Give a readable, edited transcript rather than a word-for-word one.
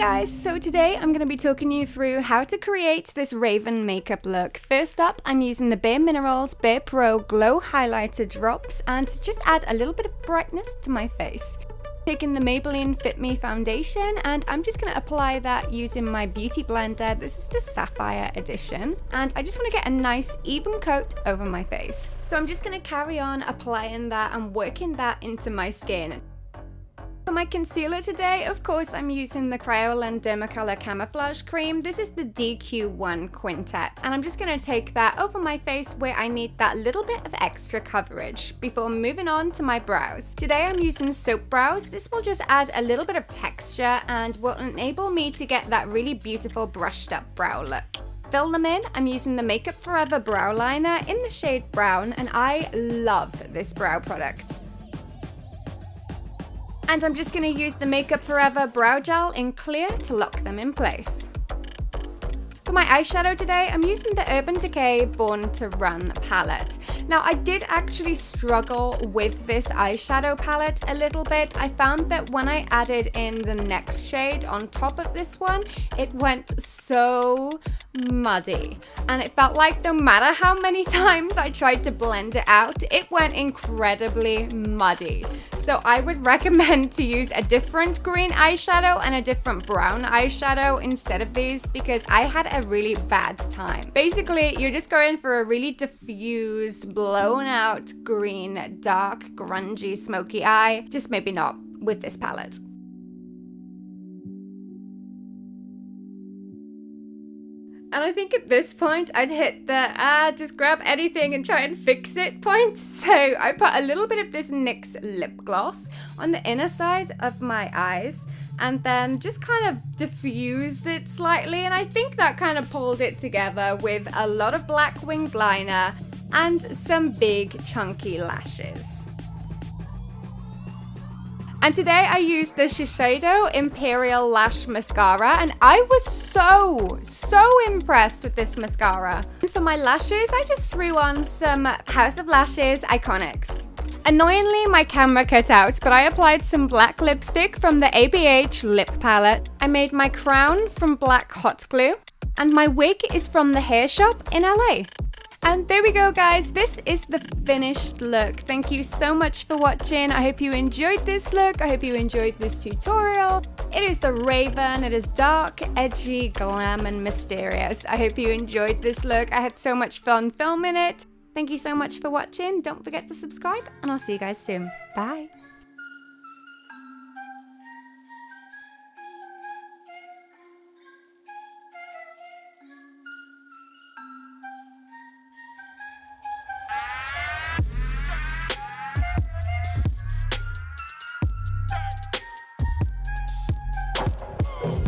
guys, so today I'm going to be talking you through how to create this Raven makeup look. First up, I'm using the Bare Minerals BAREPRO Glow Highlighter Drops and to just add a little bit of brightness to my face. Taking the Maybelline Fit Me Foundation and I'm just going to apply that using my beauty blender. This is the Sapphire edition and I just want to get a nice even coat over my face. So I'm just going to carry on applying that and working that into my skin. For my concealer today, of course, I'm using the Dermacolor Camouflage cream. This is the DQ1 Quintet, and I'm just going to take that over my face where I need that little bit of extra coverage before moving on to my brows. Today I'm using soap brows. This will just add a little bit of texture and will enable me to get that really beautiful brushed up brow look. Fill them in, I'm using the Makeup Forever brow liner in the shade brown, and I love this brow product. And I'm just going to use the Makeup Forever brow gel in clear to lock them in place. For my eyeshadow today, I'm using the Urban Decay Born to Run palette. Now, I did actually struggle with this eyeshadow palette a little bit. I found that when I added in the next shade on top of this one, it went so muddy. And it felt like no matter how many times I tried to blend it out, it went incredibly muddy. So I would recommend to use a different green eyeshadow and a different brown eyeshadow instead of these because I had a really bad time. Basically, you're just going for a really diffused, blown out green, dark, grungy, smoky eye. Just maybe not with this palette. And I think at this point, I'd hit the just grab anything and try and fix it point. So I put a little bit of this NYX lip gloss on the inner side of my eyes and then just kind of diffused it slightly. And I think that kind of pulled it together with a lot of black winged liner and some big chunky lashes. And today I used the Shiseido Imperial Lash Mascara and I was so impressed with this mascara. And for my lashes, I just threw on some House of Lashes Iconics. Annoyingly, my camera cut out, but I applied some black lipstick from the ABH lip palette. I made my crown from black hot glue and my wig is from the hair shop in LA. And there we go, guys. This is the finished look. Thank you so much for watching. I hope you enjoyed this look. I hope you enjoyed this tutorial. It is the Raven. It is dark, edgy, glam, and mysterious. I hope you enjoyed this look. I had so much fun filming it. Thank you so much for watching. Don't forget to subscribe, and I'll see you guys soon. Bye.